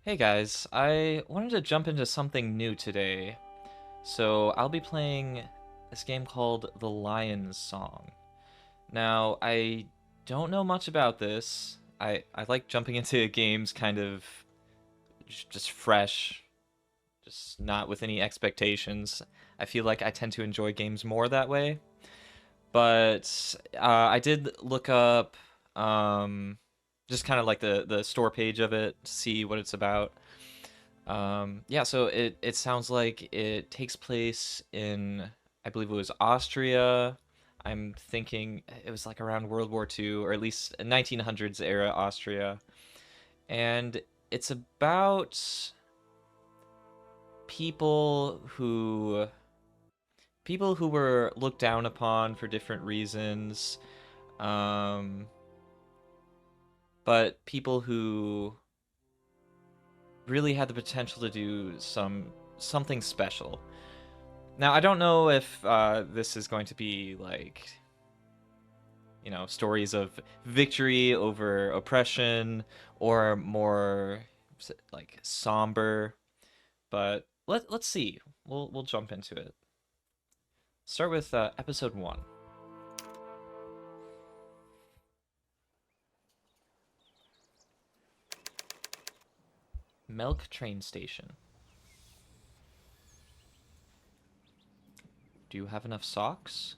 Hey guys, I wanted to jump into something new today. So I'll be playing this game called The Lion's Song. Now, I don't know much about this. I like jumping into games kind of just fresh, just not with any expectations. I feel like I tend to enjoy games more that way. But I did look up just kind of like the store page of it to see what it's about. Yeah, so it sounds like it takes place in, I believe it was Austria. I'm thinking it was like around World War II, or at least 1900s era Austria. And it's about people who people who were looked down upon for different reasons. Um, but people who really had the potential to do something special. Now, I don't know if this is going to be like, stories of victory over oppression or more like somber, but let's see. We'll jump into it. Start with episode 1. Milk train station. Do you have enough socks?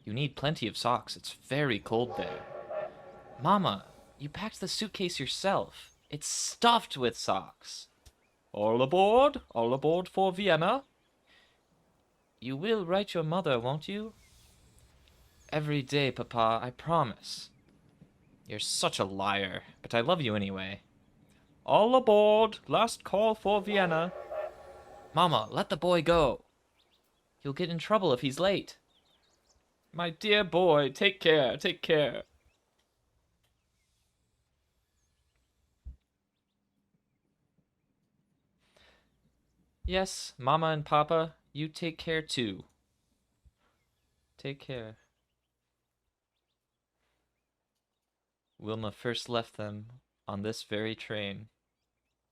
You need plenty of socks. It's very cold there. Mama, you packed the suitcase yourself. It's stuffed with socks. All aboard! All aboard for Vienna! You will write your mother, won't you? Every day, Papa, I promise. You're such a liar, but I love you anyway. All aboard! Last call for Vienna. Mama, let the boy go. He'll get in trouble if he's late. My dear boy, take care, take care. Yes, Mama and Papa, you take care too. Take care. Wilma first left them on this very train.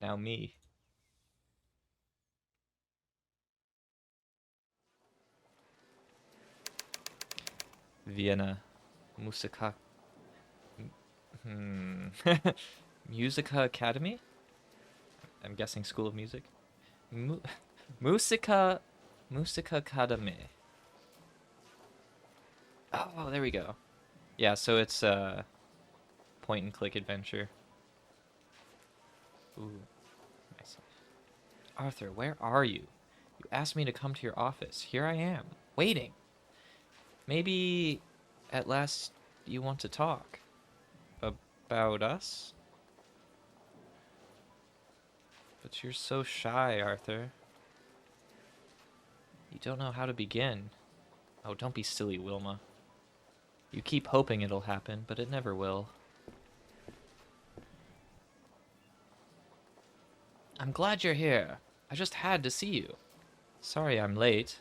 Now me. Vienna. Musica. Hmm. Musica Academy? I'm guessing School of Music. Mu Musica. Musica Academy. Oh, there we go. Yeah, so it's a point and click adventure. Ooh, nice. Arthur, where are you? You asked me to come to your office. Here I am, waiting. Maybe at last you want to talk about us? But you're so shy, Arthur. You don't know how to begin. Oh, don't be silly, Wilma. You keep hoping it'll happen, but it never will. I'm glad you're here. I just had to see you. Sorry I'm late.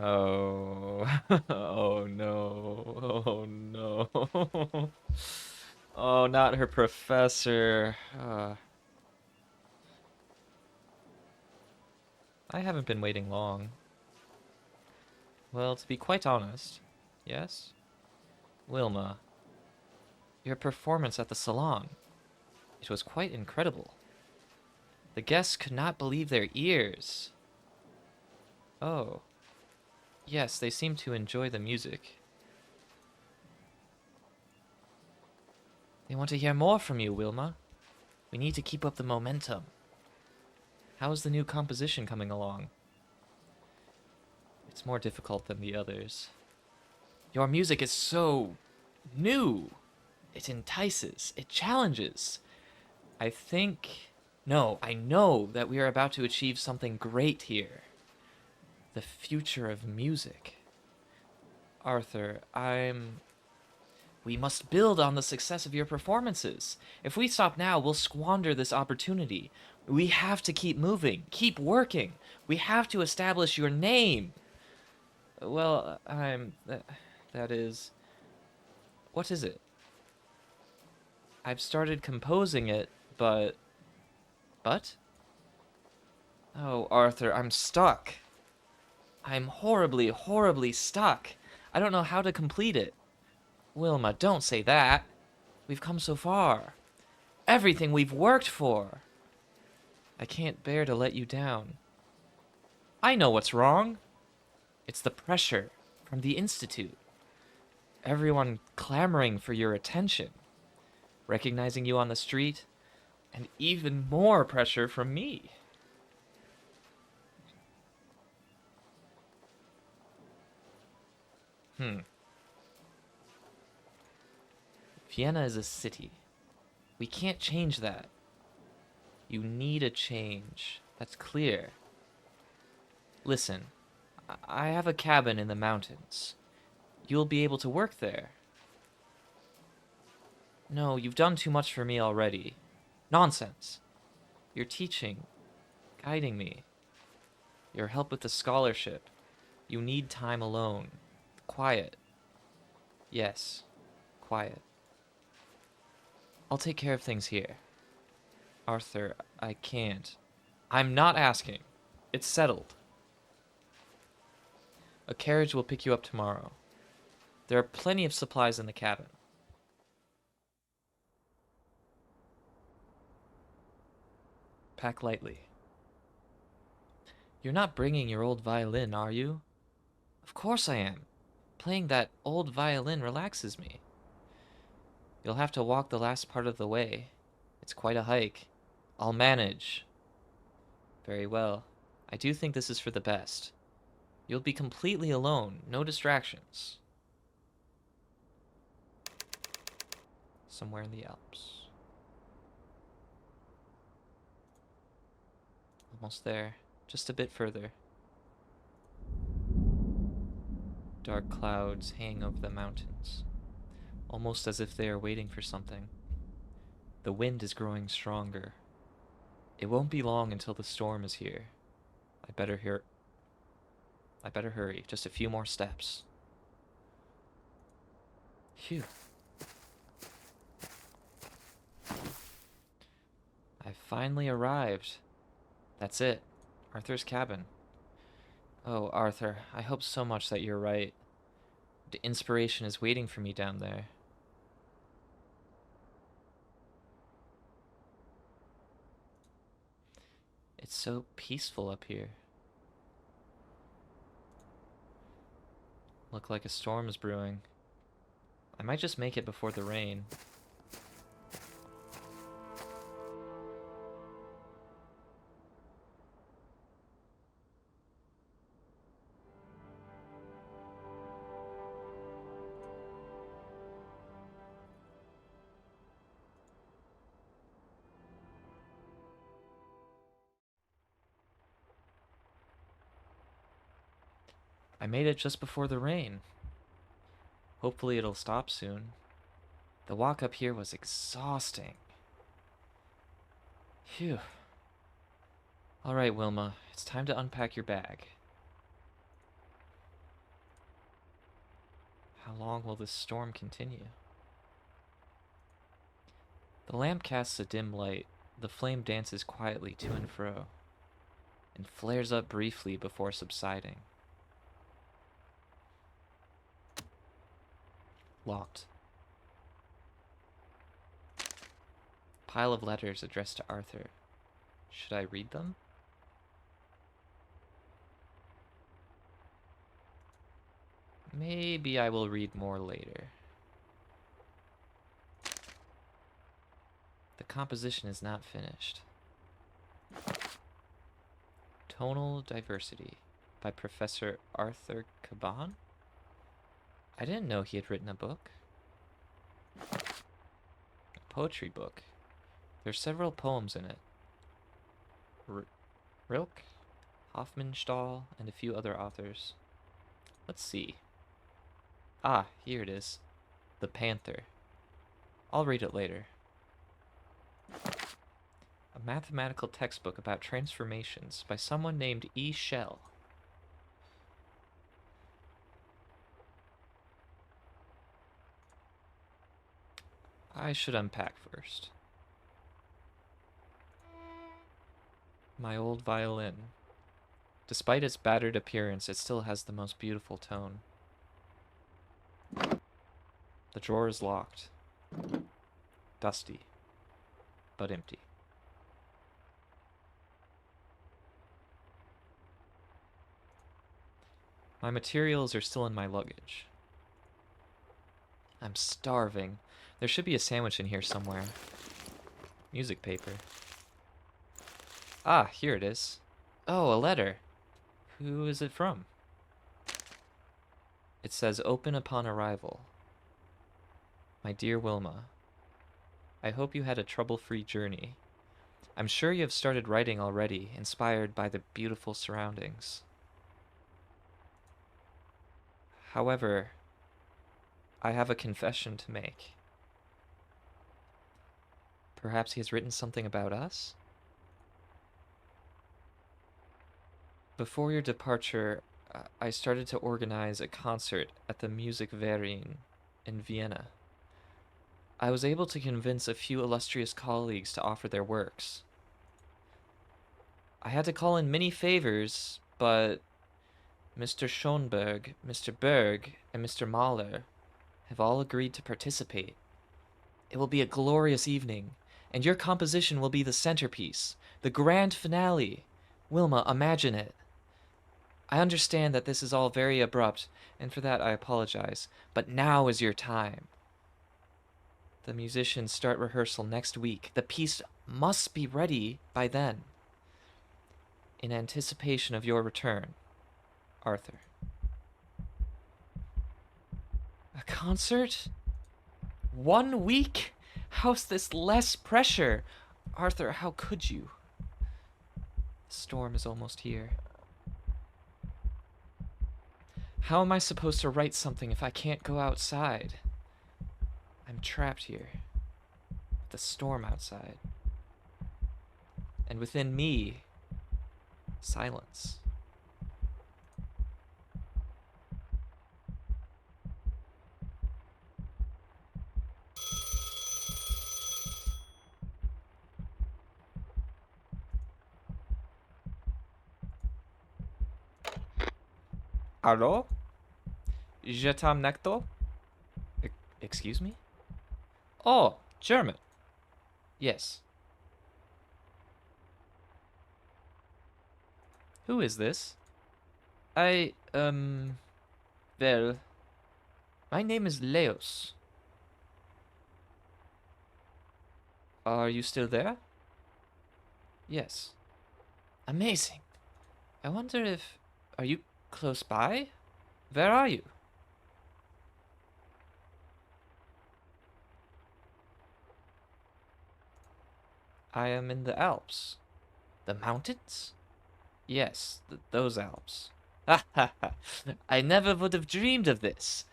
Oh. Oh no. Oh no. Oh, not her professor. I haven't been waiting long. Well, to be quite honest, yes? Wilma, your performance at the salon. It was quite incredible. The guests could not believe their ears. Oh. Yes, they seem to enjoy the music. They want to hear more from you, Wilma. We need to keep up the momentum. How is the new composition coming along? It's more difficult than the others. Your music is so new. It entices. It challenges. I think... No, I know that we are about to achieve something great here. The future of music. Arthur, We must build on the success of your performances. If we stop now, we'll squander this opportunity. We have to keep moving, keep working. We have to establish your name. Well, that is... What is it? I've started composing it, but But? Oh, Arthur, I'm stuck. I'm horribly, horribly stuck. I don't know how to complete it. Wilma, don't say that. We've come so far. Everything we've worked for. I can't bear to let you down. I know what's wrong. It's the pressure from the Institute. Everyone clamoring for your attention, recognizing you on the street, and even more pressure from me. Vienna is a city. We can't change that. You need a change. That's clear. Listen, I have a cabin in the mountains. You'll be able to work there. No, you've done too much for me already. Nonsense. You're teaching, guiding me. Your help with the scholarship. You need time alone. Quiet. Yes, quiet. I'll take care of things here. Arthur, I can't. I'm not asking. It's settled. A carriage will pick you up tomorrow. There are plenty of supplies in the cabin. Pack lightly. You're not bringing your old violin, are you? Of course I am. Playing that old violin relaxes me. You'll have to walk the last part of the way. It's quite a hike. I'll manage. Very well. I do think this is for the best. You'll be completely alone, no distractions. Somewhere in the Alps. Almost there. Just a bit further. Dark clouds hang over the mountains, almost as if they are waiting for something. The wind is growing stronger. It won't be long until the storm is here. I better hurry. Just a few more steps. Phew. I've finally arrived. That's it. Arthur's cabin. Oh, Arthur, I hope so much that you're right. The inspiration is waiting for me down there. It's so peaceful up here. Look like a storm is brewing. I might just make it before the rain. I made it just before the rain. Hopefully it'll stop soon. The walk up here was exhausting. Phew. All right, Wilma, it's time to unpack your bag. How long will this storm continue? The lamp casts a dim light. The flame dances quietly to and fro, and flares up briefly before subsiding. Locked. Pile of letters addressed to Arthur. Should I read them? Maybe I will read more later. The composition is not finished. Tonal Diversity by Professor Arthur Caban? I didn't know he had written a book. A poetry book. There's several poems in it. Rilke, Hofmannsthal, and a few other authors. Let's see. Ah, here it is. The Panther. I'll read it later. A mathematical textbook about transformations by someone named E. Shell. I should unpack first. My old violin. Despite its battered appearance, it still has the most beautiful tone. The drawer is locked. Dusty, but empty. My materials are still in my luggage. I'm starving. There should be a sandwich in here somewhere. Music paper. Ah, here it is. Oh, a letter. Who is it from? It says, "Open upon arrival. My dear Wilma, I hope you had a trouble-free journey. I'm sure you have started writing already, inspired by the beautiful surroundings. However, I have a confession to make. Perhaps he has written something about us? Before your departure, I started to organize a concert at the Musikverein in Vienna. I was able to convince a few illustrious colleagues to offer their works. I had to call in many favors, but Mr. Schonberg, Mr. Berg, and Mr. Mahler have all agreed to participate. It will be a glorious evening, and your composition will be the centerpiece, the grand finale. Wilma, imagine it. I understand that this is all very abrupt, and for that I apologize, but now is your time. The musicians start rehearsal next week. The piece must be ready by then. In anticipation of your return, Arthur." A concert? 1 week? How's this less pressure? Arthur, how could you? The storm is almost here. How am I supposed to write something if I can't go outside? I'm trapped here, with the storm outside. And within me, silence. Allo? Je t'aime necto? Excuse me? Oh, German. Yes. Who is this? Well, my name is Leos. Are you still there? Yes. Amazing. I wonder if... Are you close by? Where are you? I am in the Alps. The mountains? Yes, those Alps. Ha ha ha. I never would have dreamed of this.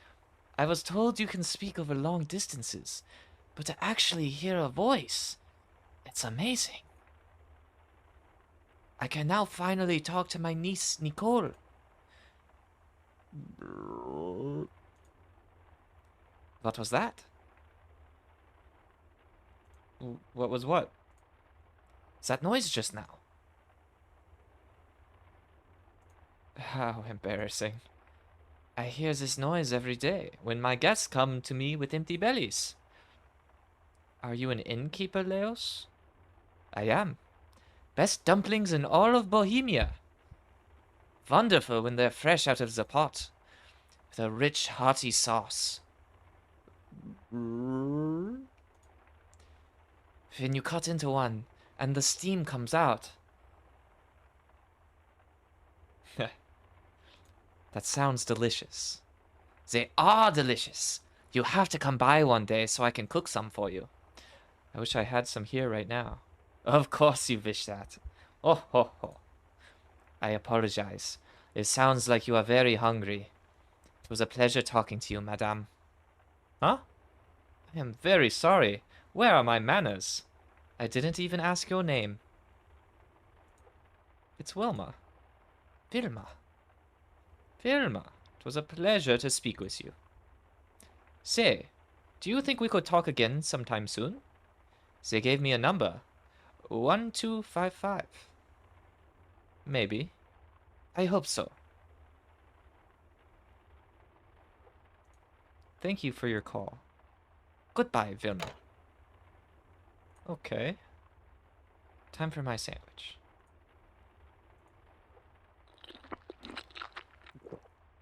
I was told you can speak over long distances, but to actually hear a voice, it's amazing. I can now finally talk to my niece, Nicole. What was that? What was what? That noise just now. How embarrassing. I hear this noise every day when my guests come to me with empty bellies. Are you an innkeeper, Leos? I am. Best dumplings in all of Bohemia. Wonderful when they're fresh out of the pot, with a rich, hearty sauce. When you cut into one, and the steam comes out. That sounds delicious. They are delicious. You have to come by one day so I can cook some for you. I wish I had some here right now. Of course you wish that. Oh ho ho. I apologize. It sounds like you are very hungry. It was a pleasure talking to you, madame. Huh? I am very sorry. Where are my manners? I didn't even ask your name. It's Wilma. Wilma. Wilma, it was a pleasure to speak with you. Say, do you think we could talk again sometime soon? They gave me a number. 1255. Maybe. I hope so. Thank you for your call. Goodbye, Wilma. Okay. Time for my sandwich.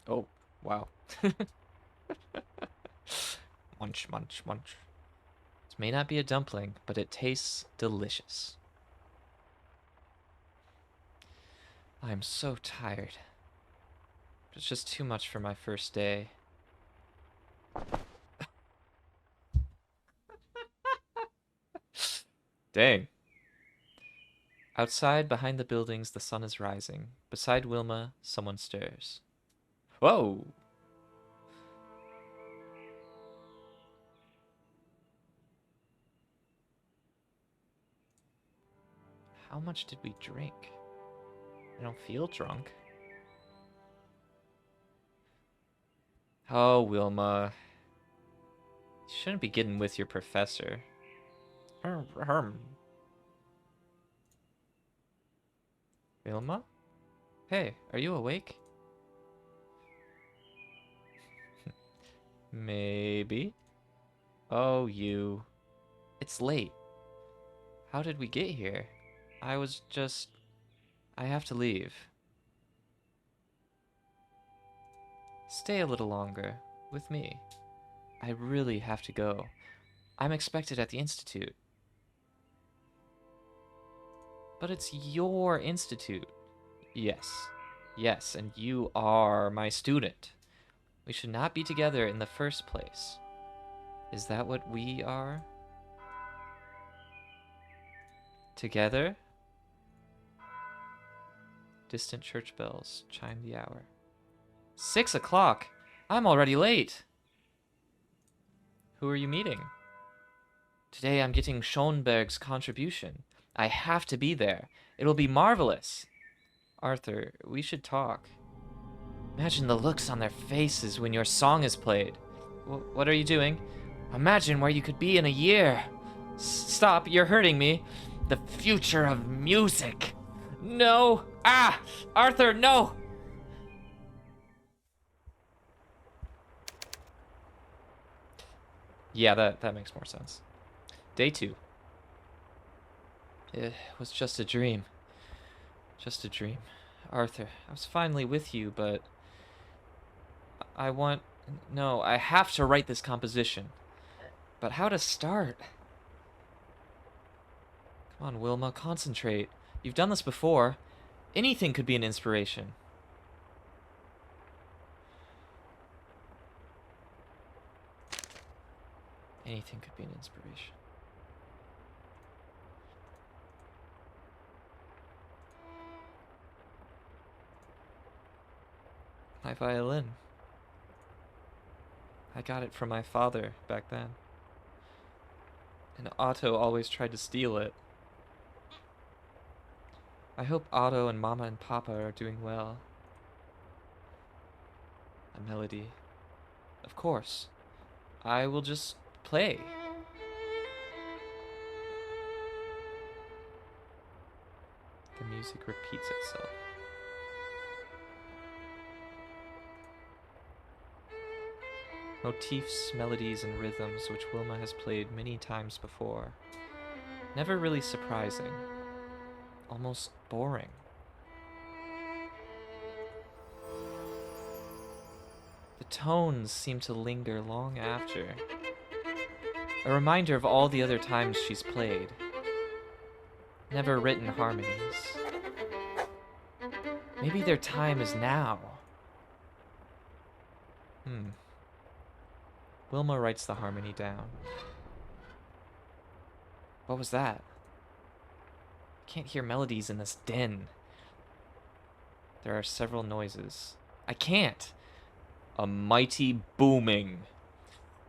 Oh, wow. Munch, munch, munch. This may not be a dumpling, but it tastes delicious. I'm so tired. It's just too much for my first day. Dang. Outside, behind the buildings, the sun is rising. Beside Wilma, someone stirs. Whoa! How much did we drink? I don't feel drunk. Oh, Wilma. You shouldn't be getting with your professor. Wilma? Hey, are you awake? Maybe. Oh, you. It's late. How did we get here? I have to leave. Stay a little longer. With me. I really have to go. I'm expected at the institute. But it's your institute. Yes. Yes, and you are my student. We should not be together in the first place. Is that what we are? Together? Distant church bells chime the hour. 6 o'clock? I'm already late. Who are you meeting? Today I'm getting Schoenberg's contribution. I have to be there. It'll be marvelous. Arthur, we should talk. Imagine the looks on their faces when your song is played. What are you doing? Imagine where you could be in a year. Stop, you're hurting me. The future of music. No. Ah! Arthur, no! Yeah, that makes more sense. Day 2. It was just a dream. Just a dream. Arthur, I was finally with you, but... No, I have to write this composition. But how to start? Come on, Wilma, concentrate. You've done this before. Anything could be an inspiration. Anything could be an inspiration. My violin. I got it from my father back then. And Otto always tried to steal it. I hope Otto and Mama and Papa are doing well. A melody. Of course. I will just play. The music repeats itself. Motifs, melodies, and rhythms which Wilma has played many times before. Never really surprising. Almost boring. The tones seem to linger long after. A reminder of all the other times she's played. Never written harmonies. Maybe their time is now. Wilma writes the harmony down. What was that? Can't hear melodies in this den. There are several noises. I can't. A mighty booming.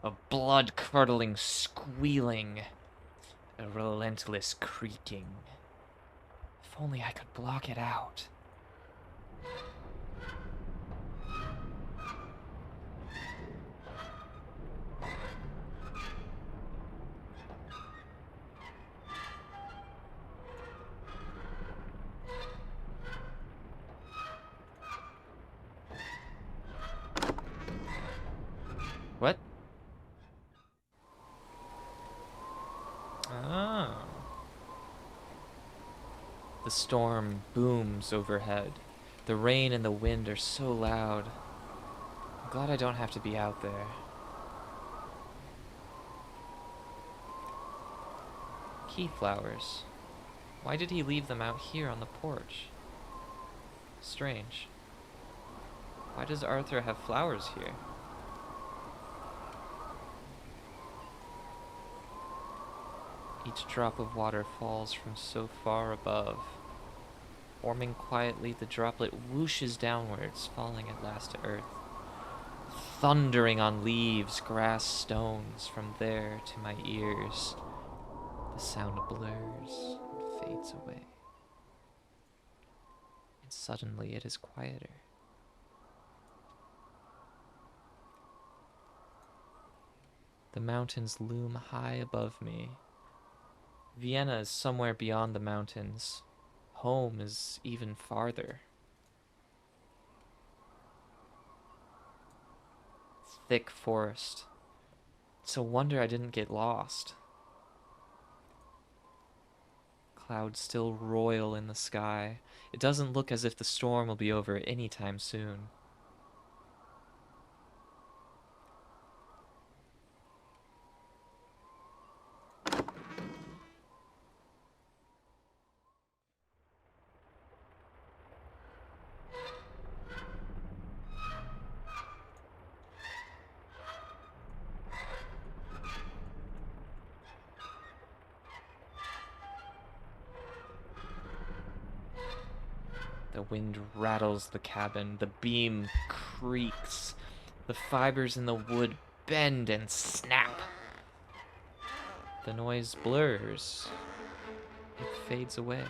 A blood-curdling squealing. A relentless creaking. If only I could block it out. The storm booms overhead. The rain and the wind are so loud. I'm glad I don't have to be out there. Key flowers. Why did he leave them out here on the porch? Strange. Why does Arthur have flowers here? Each drop of water falls from so far above. Forming quietly, the droplet whooshes downwards, falling at last to earth. Thundering on leaves, grass, stones, from there to my ears. The sound blurs and fades away. And suddenly it is quieter. The mountains loom high above me. Vienna is somewhere beyond the mountains. Home is even farther. Thick forest. It's a wonder I didn't get lost. Clouds still roil in the sky. It doesn't look as if the storm will be over anytime soon. The wind rattles the cabin, the beam creaks, the fibers in the wood bend and snap. The noise blurs, it fades away.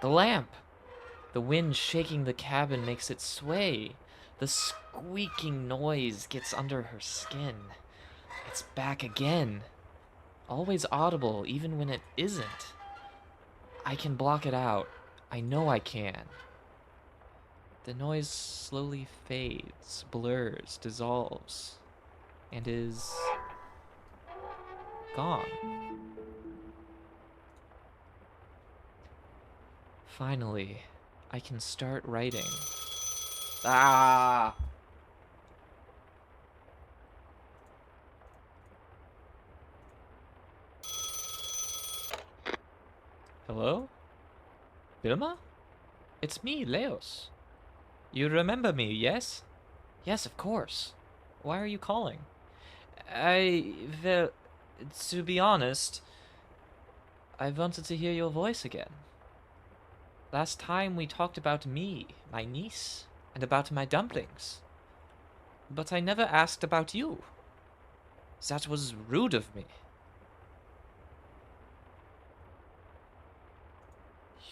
The lamp! The wind shaking the cabin makes it sway. The squeaking noise gets under her skin. It's back again. Always audible, even when it isn't. I can block it out. I know I can. The noise slowly fades, blurs, dissolves, and is gone. Finally, I can start writing. Ah! Hello? Wilma? It's me, Leos. You remember me, yes? Yes, of course. Why are you calling? Well, to be honest, I wanted to hear your voice again. Last time we talked about me, my niece, and about my dumplings. But I never asked about you. That was rude of me.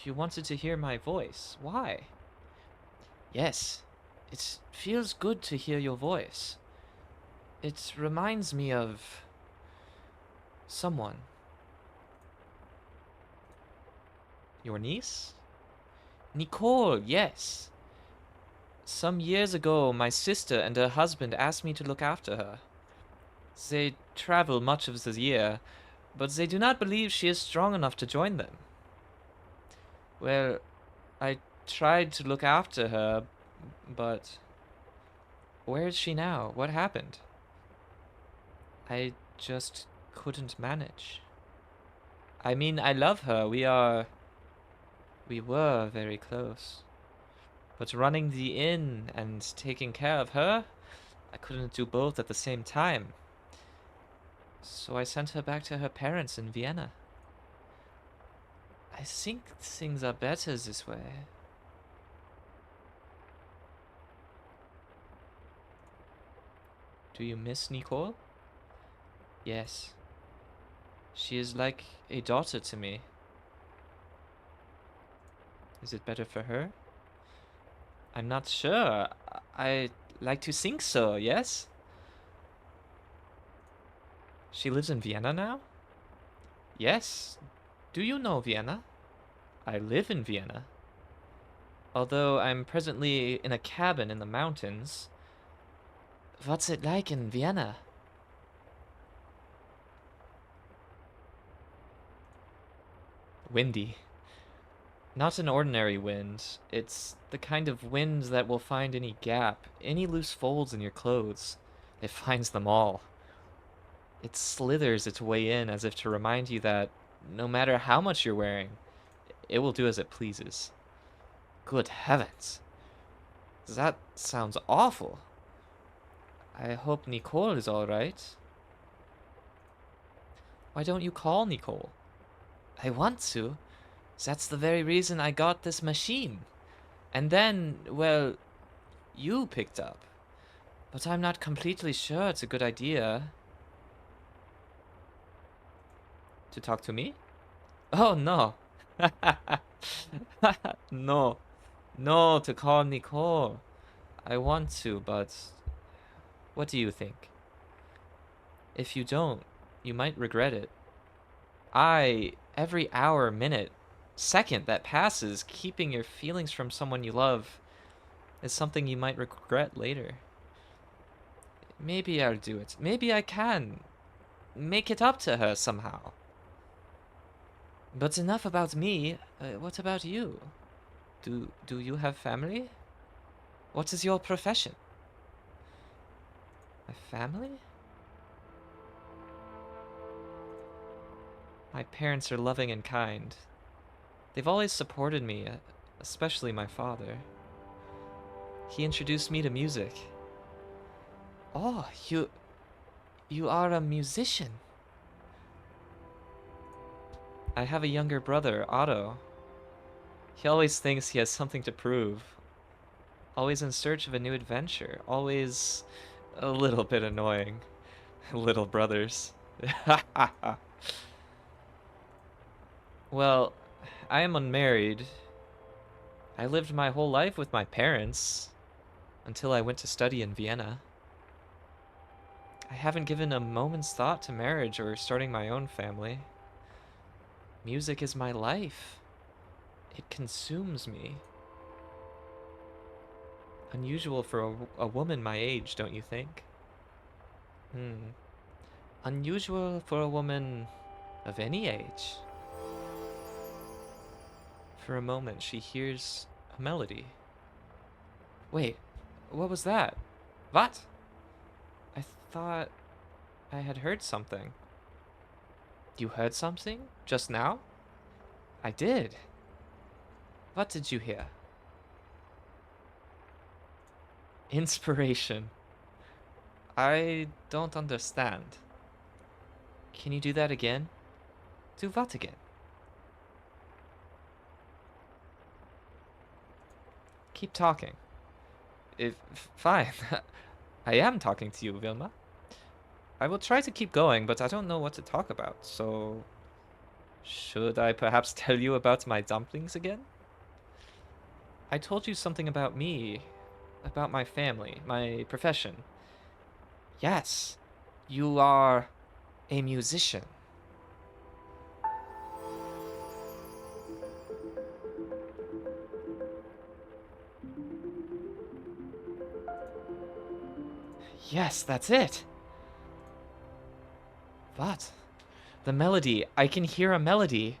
You wanted to hear my voice. Why? Yes, it feels good to hear your voice. It reminds me of someone. Your niece? Nicole, yes. Some years ago, my sister and her husband asked me to look after her. They travel much of the year, but they do not believe she is strong enough to join them. Well, I tried to look after her, but where is she now? What happened? I just couldn't manage. I mean, I love her. We were very close. But running the inn and taking care of her, I couldn't do both at the same time. So I sent her back to her parents in Vienna. I think things are better this way. Do you miss Nicole? Yes. She is like a daughter to me. Is it better for her? I'm not sure. I like to think so, yes? She lives in Vienna now? Yes. Do you know Vienna? I live in Vienna. Although I'm presently in a cabin in the mountains. What's it like in Vienna? Windy. Not an ordinary wind. It's the kind of wind that will find any gap, any loose folds in your clothes. It finds them all. It slithers its way in as if to remind you that no matter how much you're wearing, it will do as it pleases. Good heavens. That sounds awful. I hope Nicole is alright. Why don't you call Nicole? I want to. That's the very reason I got this machine. And then, well, you picked up. But I'm not completely sure it's a good idea. To talk to me? Oh, no. No. No, to call Nicole. I want to, but what do you think? If you don't, you might regret it. Every hour, minute, second that passes, keeping your feelings from someone you love is something you might regret later. Maybe I'll do it. Maybe I can make it up to her somehow. But enough about me. What about you? Do you have family? What is your profession? My family? My parents are loving and kind. They've always supported me, especially my father. He introduced me to music. Oh, you are a musician. I have a younger brother, Otto. He always thinks he has something to prove. Always in search of a new adventure. Always a little bit annoying. Little brothers. Well, I am unmarried. I lived my whole life with my parents until I went to study in Vienna. I haven't given a moment's thought to marriage or starting my own family. Music is my life. It consumes me. Unusual for a woman my age, don't you think? Unusual for a woman of any age. For a moment, she hears a melody. Wait, what was that? What? I thought I had heard something. You heard something? Just now? I did. What did you hear? Inspiration. I don't understand. Can you do that again? Do what again? Keep talking. Fine. I am talking to you, Wilma. I will try to keep going, but I don't know what to talk about, so... Should I perhaps tell you about my dumplings again? I told you something about me, about my family, my profession. Yes, you are a musician. Yes, that's it. What? The melody. I can hear a melody.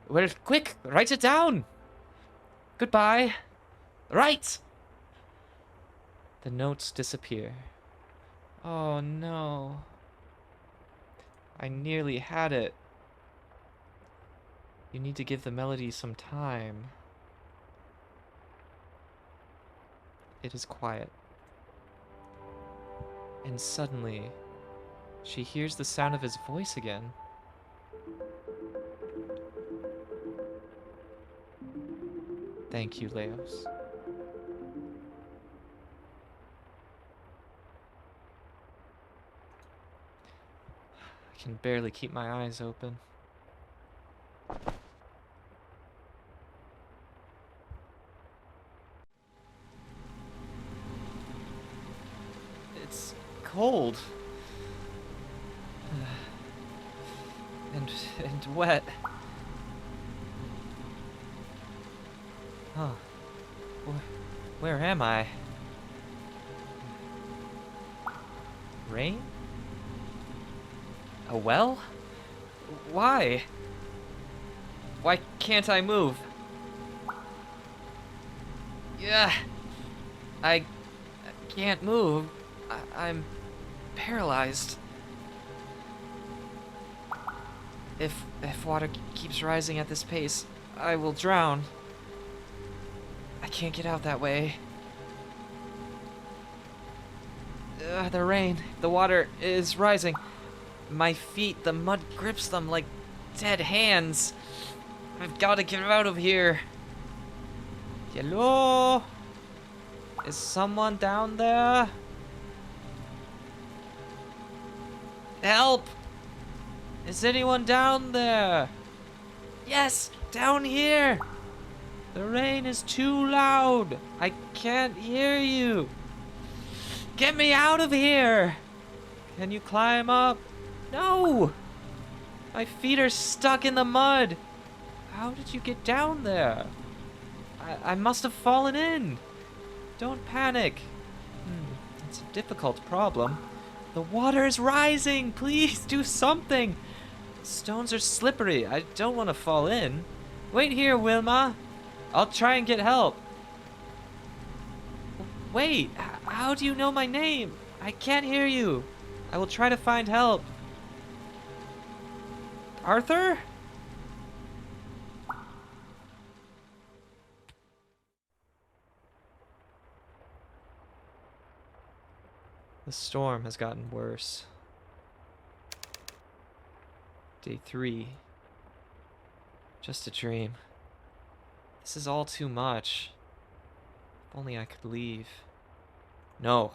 Well, quick, write it down. Goodbye. Right. The notes disappear. Oh no. I nearly had it. You need to give the melody some time. It is quiet. And suddenly, she hears the sound of his voice again. Thank you, Leos. I can barely keep my eyes open. It's cold. And wet. Huh. Where am I? Rain? A well? Why? Why can't I move? Yeah, I can't move. I'm paralyzed. If water keeps rising at this pace, I will drown. I can't get out that way. The rain, the water is rising. My feet, the mud grips them like dead hands. I've got to get out of here. Hello? Is someone down there? Help! Is anyone down there? Yes, down here! The rain is too loud. I can't hear you. Get me out of here! Can you climb up? No! My feet are stuck in the mud. How did you get down there? I must have fallen in. Don't panic. It's a difficult problem. The water is rising. Please do something. Stones are slippery. I don't want to fall in. Wait here, Wilma. I'll try and get help. Wait, how do you know my name? I can't hear you. I will try to find help. Arthur? The storm has gotten worse. Day 3. Just a dream. This is all too much. If only I could leave. No.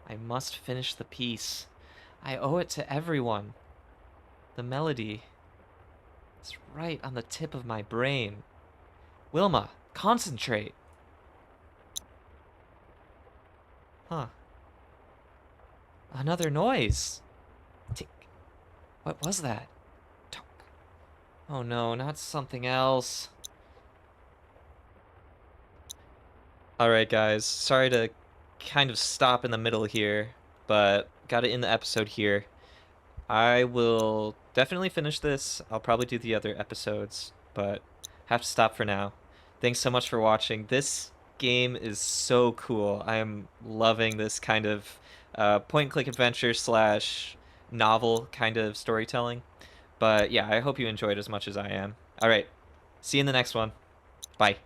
I must finish the piece. I owe it to everyone. The melody is right on the tip of my brain. Wilma, concentrate. Huh. Another noise. Tick. What was that? Tonk. Oh no, not something else. Alright guys, sorry to kind of stop in the middle here, but got to end the episode here. I will definitely finish this. I'll probably do the other episodes, but have to stop for now. Thanks so much for watching. This game is so cool. I am loving this kind of point-and-click adventure slash novel kind of storytelling. But yeah, I hope you enjoyed as much as I am. Alright, see you in the next one. Bye.